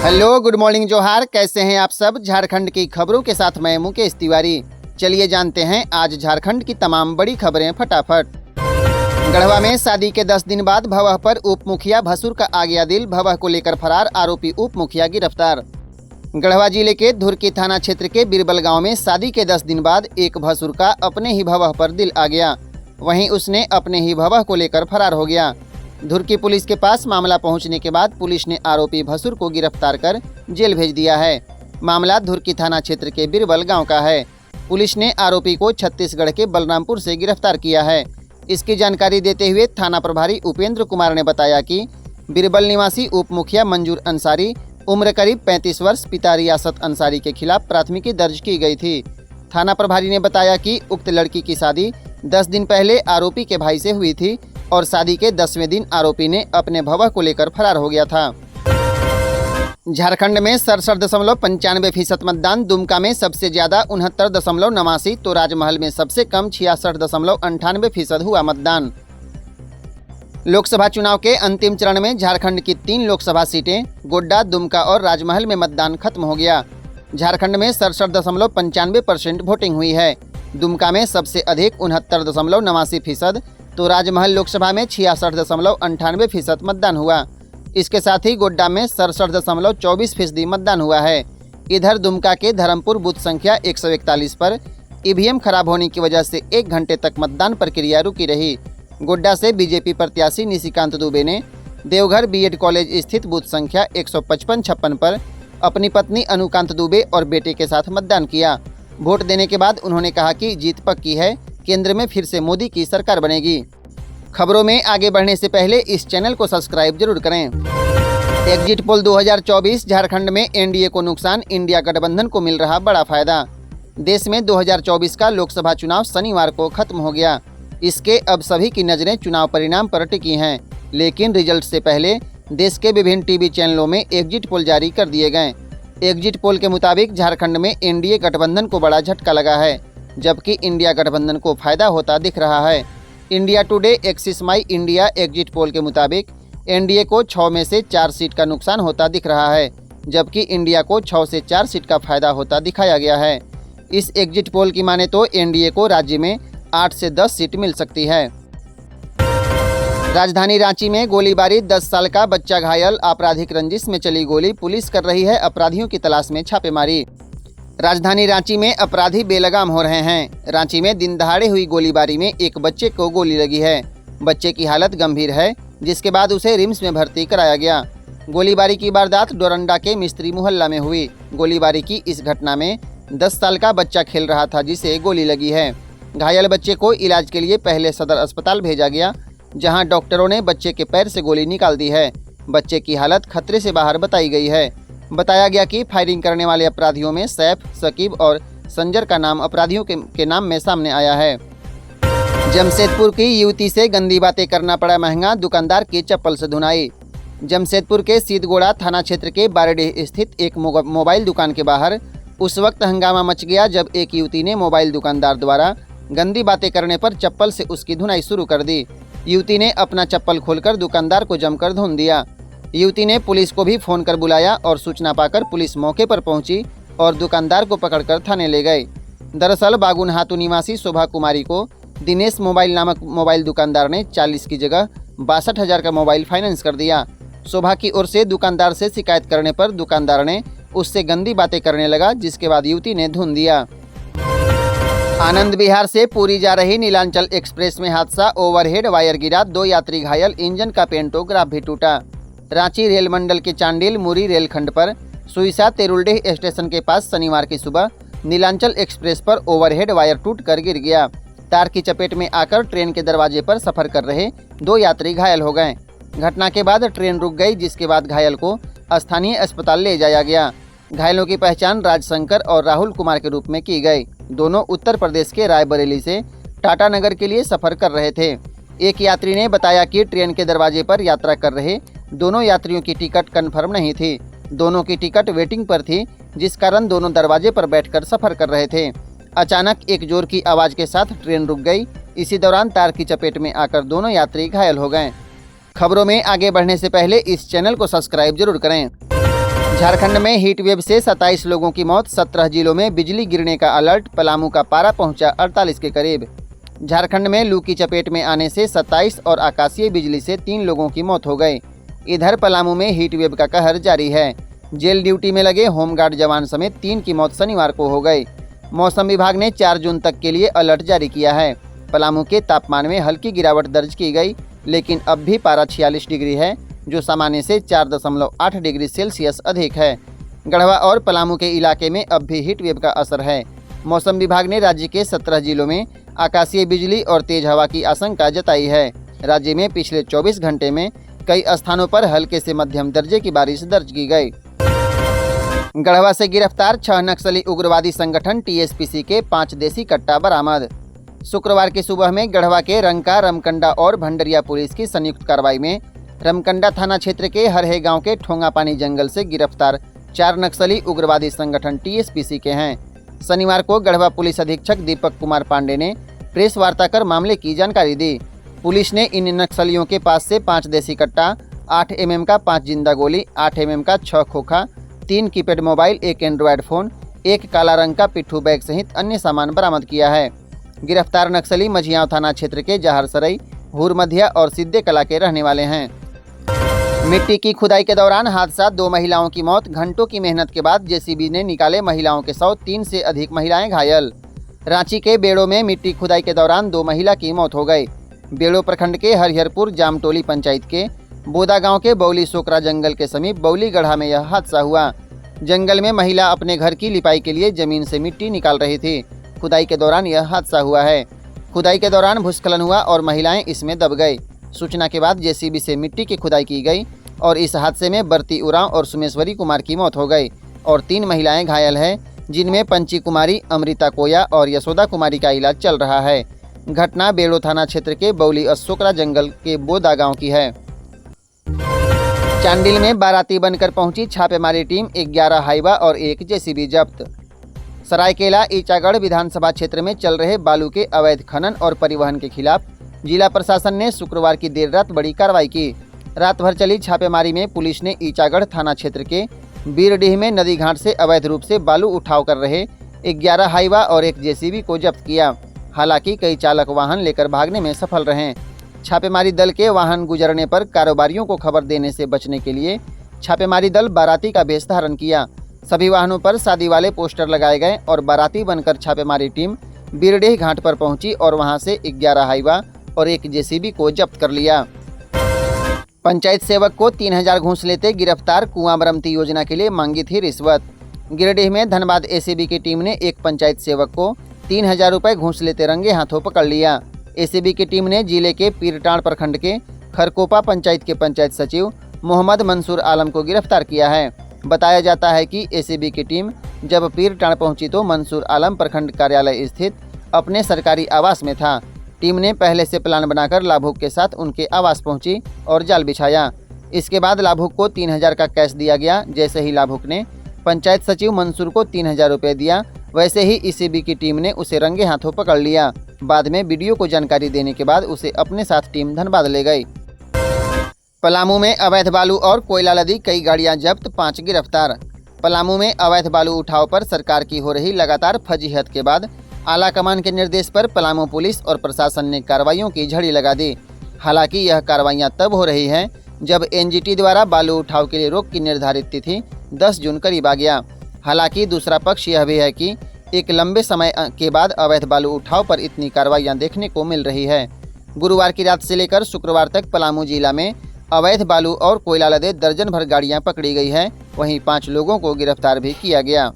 Hello, good morning, जोहार। कैसे हैं आप सब? झारखंड की खबरों के साथ मैं मुकेश तिवारी। चलिए जानते हैं आज झारखंड की तमाम बड़ी खबरें फटाफट। गढ़वा में शादी के 10 दिन बाद भवह पर उप मुखिया भसुर का आ गया दिल। भवह को लेकर फरार आरोपी उप मुखिया गिरफ्तार। गढ़वा जिले के धुरकी थाना क्षेत्र के बिरबल गांव में शादी के 10 दिन बाद एक भसुर का अपने ही भवह पर दिल आ गया। वहीं उसने अपने ही भवह को लेकर फरार हो गया। धुरकी पुलिस के पास मामला पहुंचने के बाद पुलिस ने आरोपी भसुर को गिरफ्तार कर जेल भेज दिया है। मामला धुरकी थाना क्षेत्र के बिरबल गांव का है। पुलिस ने आरोपी को छत्तीसगढ़ के बलरामपुर से गिरफ्तार किया है। इसकी जानकारी देते हुए थाना प्रभारी उपेंद्र कुमार ने बताया कि बिरबल निवासी उप मुखिया मंजूर अंसारी उम्र करीब 35 वर्ष पिता रियासत अंसारी के खिलाफ प्राथमिकी दर्ज की गई थी। थाना प्रभारी ने बताया कि उक्त लड़की की शादी 10 दिन पहले आरोपी के भाई से हुई थी और शादी के 10वें दिन आरोपी ने अपने भवह को लेकर फरार हो गया था। झारखंड में 67.95% मतदान। दुमका में सबसे ज्यादा 69.89, तो राजमहल में सबसे कम 66.98% हुआ मतदान। लोकसभा चुनाव के अंतिम चरण में झारखंड की 3 लोकसभा सीटें गोड्डा, दुमका और राजमहल में मतदान खत्म हो गया। झारखंड में 67.95% वोटिंग हुई है। दुमका में सबसे अधिक 69.89%, तो राजमहल लोकसभा में 66.98% मतदान हुआ। इसके साथ ही गोड्डा में 67.24% मतदान हुआ है। इधर दुमका के धर्मपुर बूथ संख्या 141 पर ईवीएम खराब होने की वजह से 1 घंटे तक मतदान प्रक्रिया रुकी रही। गोड्डा से बीजेपी प्रत्याशी निशिकांत दुबे ने देवघर बीएड कॉलेज स्थित बूथ संख्या 155-56 पर अपनी पत्नी अनुकांत दुबे और बेटे के साथ मतदान किया। वोट देने के बाद उन्होंने कहा कि जीत पक्की है, केंद्र में फिर से मोदी की सरकार बनेगी। खबरों में आगे बढ़ने से पहले इस चैनल को सब्सक्राइब जरूर करें। एग्जिट पोल 2024, झारखंड में एनडीए को नुकसान, इंडिया गठबंधन को मिल रहा बड़ा फायदा। देश में 2024 का लोकसभा चुनाव शनिवार को खत्म हो गया। इसके अब सभी की नज़रें चुनाव परिणाम पर टिकी हैं, लेकिन रिजल्ट से पहले देश के विभिन्न टीवी चैनलों में एग्जिट पोल जारी कर दिए गए। एग्जिट पोल के मुताबिक झारखंड में एनडीए गठबंधन को बड़ा झटका लगा है, जबकि इंडिया गठबंधन को फायदा होता दिख रहा है। इंडिया टुडे एक्सिस माई इंडिया एग्जिट पोल के मुताबिक एनडीए को 6 में से 4 सीट का नुकसान होता दिख रहा है, जबकि इंडिया को 6 से 4 सीट का फायदा होता दिखाया गया है। इस एग्जिट पोल की माने तो एनडीए को राज्य में 8 से 10 सीट मिल सकती है। राजधानी रांची में गोलीबारी, 10 साल का बच्चा घायल, आपराधिक रंजिश में चली गोली, पुलिस कर रही है अपराधियों की तलाश में छापेमारी। राजधानी रांची में अपराधी बेलगाम हो रहे हैं। रांची में दिन दहाड़े हुई गोलीबारी में एक बच्चे को गोली लगी है। बच्चे की हालत गंभीर है, जिसके बाद उसे रिम्स में भर्ती कराया गया। गोलीबारी की वारदात डोरंडा के मिस्त्री मोहल्ला में हुई। गोलीबारी की इस घटना में 10 साल का बच्चा खेल रहा था, जिसे गोली लगी है। घायल बच्चे को इलाज के लिए पहले सदर अस्पताल भेजा गया, जहां डॉक्टरों ने बच्चे के पैर से गोली निकाल दी है। बच्चे की हालत खतरे से बाहर बताई गई है। बताया गया कि फायरिंग करने वाले अपराधियों में सैफ, सकीब और संजर का नाम अपराधियों के नाम में सामने आया है। जमशेदपुर की युवती से गंदी बातें करना पड़ा महंगा, दुकानदार की चप्पल से धुनाई। जमशेदपुर के सीतगोड़ा थाना क्षेत्र के बारडीह स्थित एक मोबाइल दुकान के बाहर उस वक्त हंगामा मच गया जब एक युवती ने मोबाइल दुकानदार द्वारा गंदी बातें करने पर चप्पल से उसकी धुनाई शुरू कर दी। युवती ने अपना चप्पल खोलकर दुकानदार को जमकर धुन दिया। युवती ने पुलिस को भी फोन कर बुलाया और सूचना पाकर पुलिस मौके पर पहुंची और दुकानदार को पकड़कर थाने ले गए। दरअसल बागुनहातू निवासी शोभा कुमारी को दिनेश मोबाइल नामक मोबाइल दुकानदार ने 40 की जगह 62,000 का मोबाइल फाइनेंस कर दिया। शोभा की ओर से दुकानदार से शिकायत करने पर दुकानदार ने उससे गंदी बातें करने लगा, जिसके बाद युवती ने धुन दिया। आनंद विहार से पुरी जा रही नीलांचल एक्सप्रेस में हादसा, ओवरहेड वायर गिरा, 2 यात्री घायल, इंजन का पेंटोग्राफ भी टूटा। रांची रेल मंडल के चांडिल मुरी रेलखंड पर सुईसा तेरुलडेह स्टेशन के पास शनिवार की सुबह नीलांचल एक्सप्रेस पर ओवरहेड वायर टूटकर गिर गया। तार की चपेट में आकर ट्रेन के दरवाजे पर सफर कर रहे 2 यात्री घायल हो गए। घटना के बाद ट्रेन रुक गई, जिसके बाद घायल को स्थानीय अस्पताल ले जाया गया। घायलों की पहचान राजशंकर और राहुल कुमार के रूप में की गई। दोनों उत्तर प्रदेश के रायबरेली से टाटानगर के लिए सफर कर रहे थे। एक यात्री ने बताया कि ट्रेन के दरवाजे पर यात्रा कर रहे दोनों यात्रियों की टिकट कन्फर्म नहीं थी। दोनों की टिकट वेटिंग पर थी, जिस कारण दोनों दरवाजे पर बैठकर सफर कर रहे थे। अचानक एक जोर की आवाज़ के साथ ट्रेन रुक गई। इसी दौरान तार की चपेट में आकर दोनों यात्री घायल हो गए। खबरों में आगे बढ़ने से पहले इस चैनल को सब्सक्राइब जरूर करें। झारखंड में हीट वेव से 27 लोगों की मौत, 17 जिलों में बिजली गिरने का अलर्ट, पलामू का पारा पहुंचा 48 के करीब। झारखंड में लू की चपेट में आने से 27 और आकाशीय बिजली से 3 लोगों की मौत हो गई। इधर पलामू में हीट वेव का कहर जारी है। जेल ड्यूटी में लगे होमगार्ड जवान समेत 3 की मौत शनिवार को हो गई। मौसम विभाग ने 4 जून तक के लिए अलर्ट जारी किया है। पलामू के तापमान में हल्की गिरावट दर्ज की गई, लेकिन अब भी पारा 46 डिग्री है, जो सामान्य से 4.8 डिग्री सेल्सियस अधिक है। गढ़वा और पलामू के इलाके में अब भी हीट वेव का असर है। मौसम विभाग ने राज्य के 17 जिलों में आकाशीय बिजली और तेज हवा की आशंका जताई है। राज्य में पिछले 24 घंटे में कई स्थानों पर हल्के से मध्यम दर्जे की बारिश दर्ज की गई। गढ़वा से गिरफ्तार 6 नक्सली उग्रवादी संगठन टीएसपीसी के 5 देसी कट्टा बरामद। शुक्रवार की सुबह में गढ़वा के रंका, रमकंडा और भंडरिया पुलिस की संयुक्त कार्रवाई में रमकंडा थाना क्षेत्र के हरहे गांव के ठोंगापानी जंगल से गिरफ्तार 4 नक्सली उग्रवादी संगठन टीएसपीसी के हैं। शनिवार को गढ़वा पुलिस अधीक्षक दीपक कुमार पांडे ने प्रेस वार्ता कर मामले की जानकारी दी। पुलिस ने इन नक्सलियों के पास से 5 देसी कट्टा, 8 mm का 5 जिंदा गोली, 8 mm का 6 खोखा, 3 कीपैड मोबाइल, 1 एंड्रॉयड फ़ोन, 1 काला रंग का पिट्ठू बैग सहित अन्य सामान बरामद किया है। गिरफ्तार नक्सली मझियाँव थाना क्षेत्र के जहरसरई, हुरमधिया और सिद्धे कला के रहने वाले हैं। मिट्टी की खुदाई के दौरान हादसा, 2 महिलाओं की मौत। घंटों की मेहनत के बाद जेसीबी ने निकाले महिलाओं के शव, 3 से अधिक महिलाएं घायल। रांची के बेड़ो में मिट्टी खुदाई के दौरान 2 महिला की मौत हो गई। बेड़ो प्रखंड के हरिहरपुर जामटोली पंचायत के बोदा गांव के बौली सोकरा जंगल के समीप बौली गढ़ा में यह हादसा हुआ। जंगल में महिला अपने घर की लिपाई के लिए जमीन से मिट्टी निकाल रही थी। खुदाई के दौरान यह हादसा हुआ है। खुदाई के दौरान भूस्खलन हुआ और महिलाएं इसमें दब गई। सूचना के बाद जेसीबी से मिट्टी की खुदाई की गई और इस हादसे में बरती उरांव और सुमेश्वरी कुमार की मौत हो गई और 3 महिलाएं घायल हैं, जिनमें पंची कुमारी, अमृता कोया और यशोदा कुमारी का इलाज चल रहा है। घटना बेड़ो थाना क्षेत्र के बौली अशोकरा जंगल के बोदा गांव की है। चांडिल में बाराती बनकर पहुंची छापेमारी टीम, 11 हाईवा और 1 जेसीबी जब्त। सरायकेला ईचागढ़ विधानसभा क्षेत्र में चल रहे बालू के अवैध खनन और परिवहन के खिलाफ जिला प्रशासन ने शुक्रवार की देर रात बड़ी कार्रवाई की। रात भर चली छापेमारी में पुलिस ने ईचागढ़ थाना क्षेत्र के बीरडीह में नदी घाट से अवैध रूप से बालू उठाव कर रहे 11 हाईवा और 1 जेसीबी को जब्त किया। हालांकि कई चालक वाहन लेकर भागने में सफल रहे। छापेमारी दल के वाहन गुजरने पर कारोबारियों को खबर देने से बचने के लिए छापेमारी दल बाराती का वेश धारण किया। सभी वाहनों पर शादी वाले पोस्टर लगाए गए और बाराती बनकर छापेमारी टीम बीरडीह घाट पर पहुंची और वहां से 11 हाईवा और 1 जेसीबी को जब्त कर लिया। पंचायत सेवक को 3000 घूस लेते गिरफ्तार, कुआं मरम्मती योजना के लिए मांगी थी रिश्वत। गिरिडीह में धनबाद एसीबी की टीम ने एक पंचायत सेवक को 3000 रुपये घूस लेते रंगे हाथों पकड़ लिया। एसीबी की टीम ने जिले के पीरटाण प्रखंड के खरकोपा पंचायत के पंचायत सचिव मोहम्मद मंसूर आलम को गिरफ्तार किया है। बताया जाता है कि एसीबी की टीम जब पीरटाण पहुंची तो मंसूर आलम प्रखंड कार्यालय स्थित अपने सरकारी आवास में था। टीम ने पहले से प्लान बनाकर लाभुक के साथ उनके आवास पहुंची और जाल बिछाया। इसके बाद लाभुक को 3000 का कैश दिया गया। जैसे ही लाभुक ने पंचायत सचिव मंसूर को 3000 रुपये दिया, वैसे ही एसीबी की टीम ने उसे रंगे हाथों पकड़ लिया। बाद में वीडियो को जानकारी देने के बाद उसे अपने साथ टीम धनबाद ले गई। पलामू में अवैध बालू और कोयला लदी कई गाड़ियां जब्त, 5 गिरफ्तार। पलामू में अवैध बालू उठाव पर सरकार की हो रही लगातार फजीहत के बाद आला कमान के निर्देश पर पलामू पुलिस और प्रशासन ने कार्रवाइयों की झड़ी लगा दी। हालांकि यह कार्रवाइयां तब हो रही हैं जब एनजीटी द्वारा बालू उठाव के लिए रोक की निर्धारित तिथि 10 जून करीब आ गया। हालांकि दूसरा पक्ष यह भी है कि एक लंबे समय के बाद अवैध बालू उठाव पर इतनी कार्रवाइयां देखने को मिल रही है। गुरुवार की रात से लेकर शुक्रवार तक पलामू जिला में अवैध बालू और कोयला लदे दर्जन भर गाड़ियां पकड़ी गई है। वहीं 5 लोगों को गिरफ्तार भी किया गया।